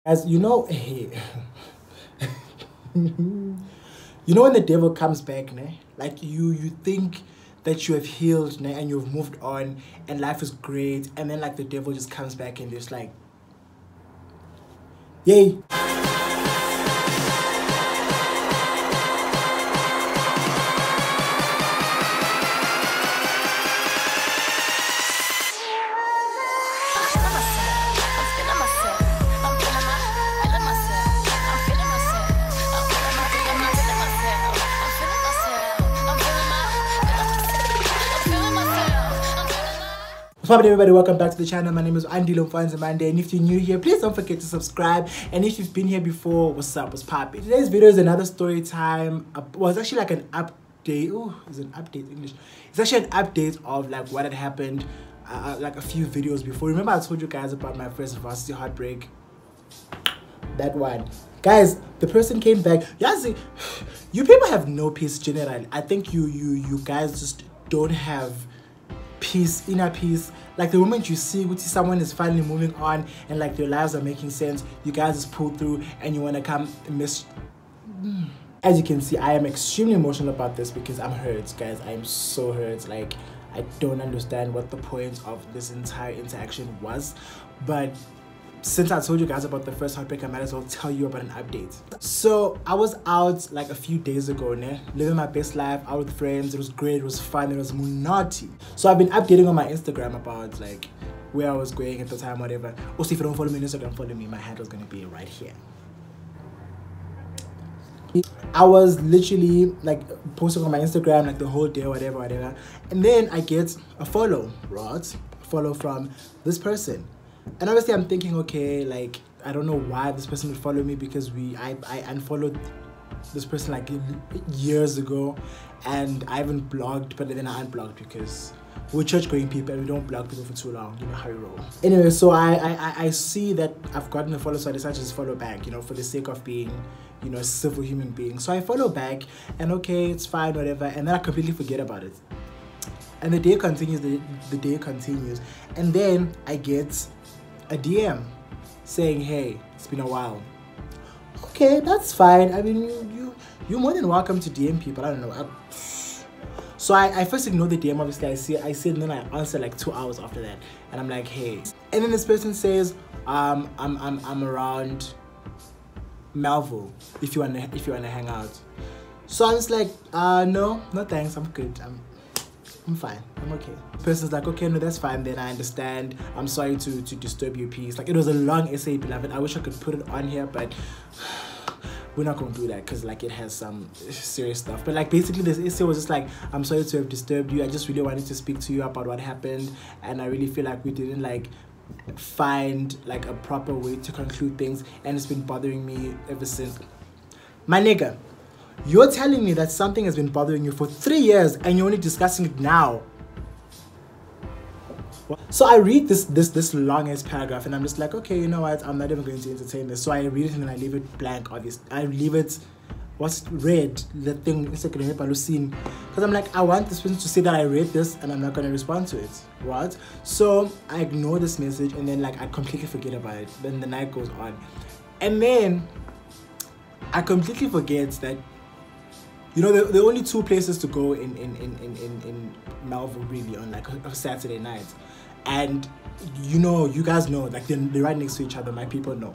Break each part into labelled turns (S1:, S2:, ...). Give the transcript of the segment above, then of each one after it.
S1: As you know, hey, you know when the devil comes back, ne? Like you think that you have healed, ne? And you've moved on and life is great, and then like the devil just comes back and just like, yay. What's up everybody, welcome back to the channel. My name is Andilo Mfanzimande, and if you're new here, please don't forget to subscribe. And if you've been here before, what's up, what's poppin'? Today's video is another story time. Well, it's actually like an update. Oh, it's an update English. It's actually an update of like what had happened like a few videos before. Remember I told you guys about my first varsity heartbreak? That one. Guys, the person came back. Yeah, see, you people have no peace generally. I think you guys just don't have peace, inner peace. Like the moment you see someone is finally moving on and like their lives are making sense, you guys just pull through and you want to come and miss. As you can see, I am extremely emotional about this because I'm hurt, guys. I am so hurt. Like I don't understand what the point of this entire interaction was, but since I told you guys about the first heartbreak, I might as well tell you about an update. So I was out like a few days ago, living my best life, out with friends. It was great, it was fun, it was munati. So I've been updating on my Instagram about like where I was going at the time, whatever. Also, if you don't follow me on Instagram, follow me. My handle is gonna be right here. I was literally like posting on my Instagram like the whole day, whatever. And then I get a follow, right? Follow from this person. And obviously I'm thinking, okay, like I don't know why this person would follow me because I unfollowed this person like years ago, and I haven't blocked, but then I unblocked because we're church going people and we don't block people for too long, you know how we roll. Anyway, so I see that I've gotten a follow, so I decided to just follow back, you know, for the sake of being, you know, a civil human being. So I follow back and okay, it's fine, whatever, and then I completely forget about it. And the day continues, the day continues, and then I get a DM saying, hey, it's been a while. Okay, that's fine. I mean, you're more than welcome to DM people. I don't know. So I first ignore the DM. Obviously, I see it, and then I answer like 2 hours after that, and I'm like, hey. And then this person says, I'm around Melville. If you wanna hang out. So I was like, no thanks. I'm good. I'm fine. I'm okay. The person's like, okay, no, that's fine. Then I understand. I'm sorry to disturb your peace. Like it was a long essay, beloved. I wish I could put it on here, but we're not gonna do that because like it has some serious stuff. But like basically this essay was just like, I'm sorry to have disturbed you. I just really wanted to speak to you about what happened, and I really feel like we didn't like find like a proper way to conclude things, and it's been bothering me ever since. My nigga, you're telling me that something has been bothering you for 3 years and you're only discussing it now. So I read this long ass paragraph and I'm just like, okay, you know what? I'm not even going to entertain this. So I read it and then I leave it blank, obviously. I leave it, what's read, the thing, because I'm like, I want this person to say that I read this and I'm not going to respond to it. What? So I ignore this message and then like I completely forget about it. Then the night goes on. And then I completely forget that, you know, there are only 2 places to go in Melville really on like a Saturday night, and you know, you guys know, like they're right next to each other. My people know.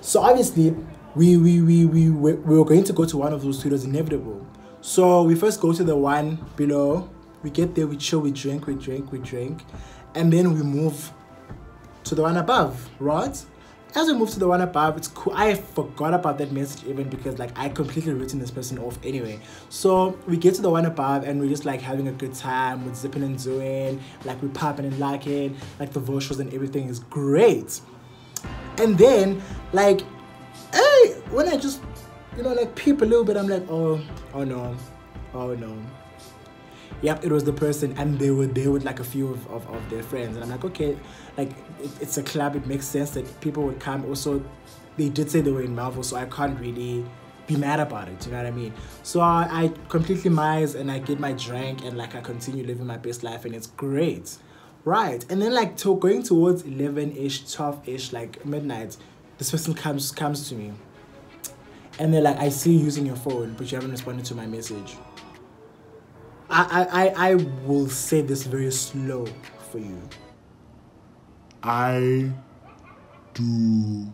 S1: So obviously, we were going to go to one of those 2. It was inevitable. So we first go to the one below. We get there, we chill, we drink, and then we move to the one above, right? As we move to the one above, it's cool. I forgot about that message even because like I completely written this person off anyway. So we get to the one above and we're just like having a good time. We're zipping and doing, like we're popping and locking, like the vocals and everything is great. And then like, hey, when I just, you know, like peep a little bit, I'm like, oh no. Yep, it was the person, and they were there with like a few of their friends, and I'm like, okay, like it's a club, it makes sense that people would come. Also, they did say they were in Melville, so I can't really be mad about it, you know what I mean? So I completely mize and I get my drink and like I continue living my best life and it's great. right? And then like going towards 11ish, 12ish, like midnight, this person comes to me, and they're like, I see you using your phone, but you haven't responded to my message. I will say this very slow for you.
S2: I do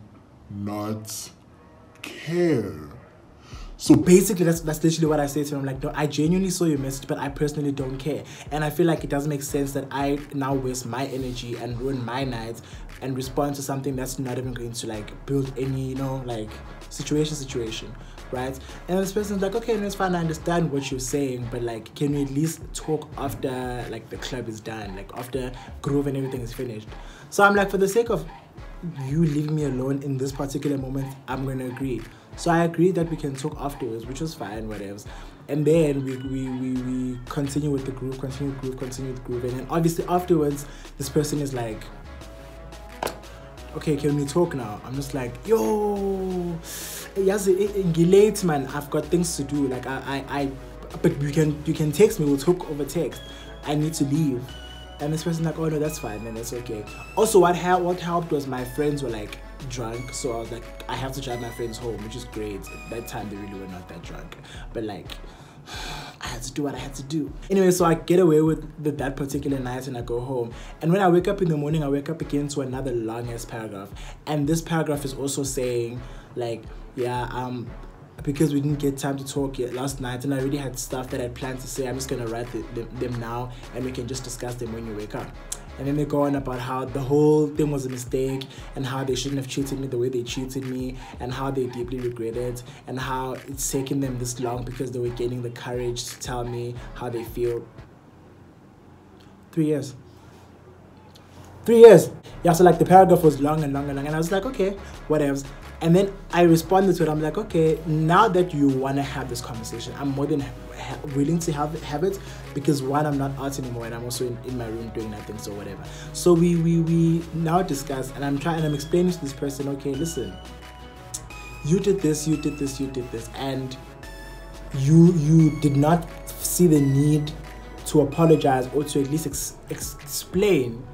S2: not care.
S1: So basically, that's literally what I say to him. I'm like, no, I genuinely saw your message, but I personally don't care. And I feel like it doesn't make sense that I now waste my energy and ruin my nights and respond to something that's not even going to like build any, you know, like situation, right? And this person's like, okay, no, it's fine, I understand what you're saying, but like, can we at least talk after like the club is done, like after groove and everything is finished? So I'm like, for the sake of you leaving me alone in this particular moment, I'm gonna agree. So I agreed that we can talk afterwards, which was fine, whatever. And then we continue with the groove, continue with groove. And then obviously afterwards, this person is like, okay, can we talk now? I'm just like, yo, yes, late, man. I've got things to do. Like but you can text me. We'll talk over text. I need to leave. And this person's like, oh no, that's fine, then that's okay. Also, what helped was my friends were like drunk, so I was like, I have to drive my friends home, which is great. At that time, they really were not that drunk, but like, I had to do what I had to do. Anyway, so I get away with that particular night and I go home. And when I wake up in the morning, I wake up again to another long-ass paragraph. And this paragraph is also saying like, yeah, because we didn't get time to talk yet last night and I already had stuff that I planned to say, I'm just gonna write them now and we can just discuss them when you wake up. And then they go on about how the whole thing was a mistake and how they shouldn't have treated me the way they treated me and how they deeply regret it and how it's taken them this long because they were gaining the courage to tell me how they feel. 3 years. 3 years. Yeah, so like the paragraph was long and I was like, okay, whatever. And then I responded to it. I'm like, okay, now that you want to have this conversation, I'm more than willing to have it because one, I'm not out anymore and I'm also in my room doing nothing, so whatever. So we now discuss and I'm explaining to this person, okay, listen, you did this, and you did not see the need to apologize or to at least explain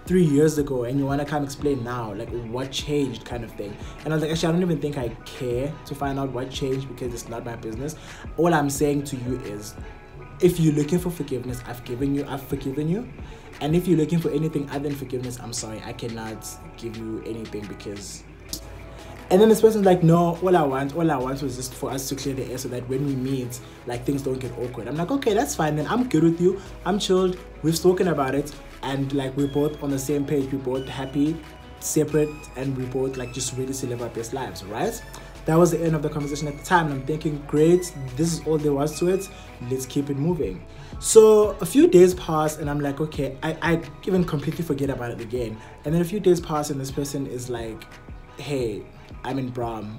S1: 3 years ago, and you want to come explain now, like what changed kind of thing. And I was like, actually, I don't even think I care to find out what changed because it's not my business. All I'm saying to you is, if you're looking for forgiveness, I've forgiven you. And if you're looking for anything other than forgiveness, I'm sorry, I cannot give you anything because... And then this person's like, no, all I want was just for us to clear the air so that when we meet, like things don't get awkward. I'm like, okay, that's fine then. I'm good with you. I'm chilled. We've spoken about it. And like we're both on the same page. We're both happy, separate, and we both like just ready to live our best lives, right? That was the end of the conversation at the time. And I'm thinking, great, this is all there was to it. Let's keep it moving. So a few days pass and I'm like, okay, I even completely forget about it again. And then a few days pass and this person is like, hey, I'm in Brahm.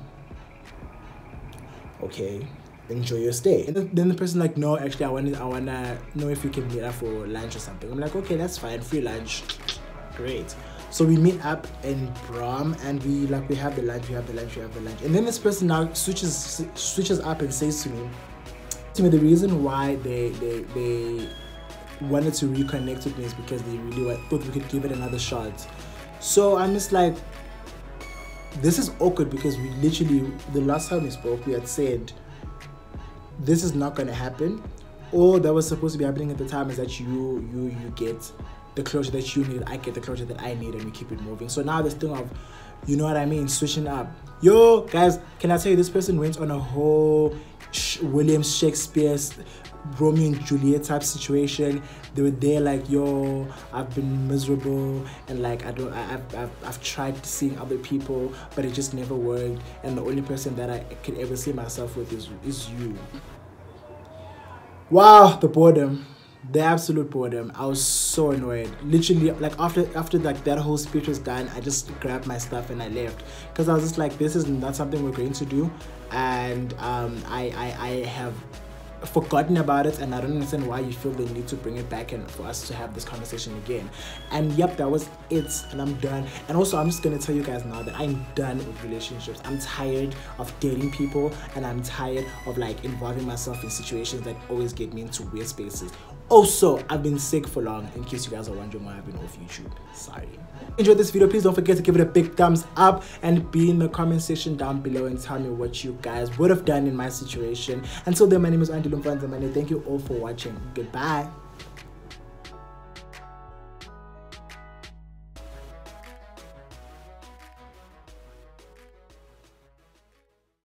S1: Okay, enjoy your stay. And then the person like, no, actually, I wanna know if we can meet up for lunch or something. I'm like, okay, that's fine, free lunch, great. So we meet up in Brahm and we have the lunch, And then this person now switches up and says to me, the reason why they wanted to reconnect with me is because they really thought we could give it another shot. So I'm just like, this is awkward because we literally, the last time we spoke, we had said, this is not going to happen. All that was supposed to be happening at the time is that you get the closure that you need, I get the closure that I need, and we keep it moving. So now this thing of, you know what I mean, switching up. Yo, guys, can I tell you, this person went on a whole William Shakespeare's Romeo and Juliet type situation. They were there like, yo, I've been miserable and like I've tried seeing other people, but it just never worked, and the only person that I could ever see myself with is you. Wow, the boredom, the absolute boredom. I was so annoyed. Literally, like after like that whole speech was done, I just grabbed my stuff and I left because I was just like, this is not something we're going to do, and I have forgotten about it, and I don't understand why you feel the need to bring it back and for us to have this conversation again. And yep, that was it, and I'm done. And also, I'm just gonna tell you guys now that I'm done with relationships. I'm tired of dating people, and I'm tired of like involving myself in situations that always get me into weird spaces. Also, I've been sick for long, in case you guys are wondering why I've been off YouTube. Sorry. Enjoyed this video, please don't forget to give it a big thumbs up and be in the comment section down below and tell me what you guys would have done in my situation. Until then, my name is Andy Lumfanzamane. Thank you all for watching. Goodbye.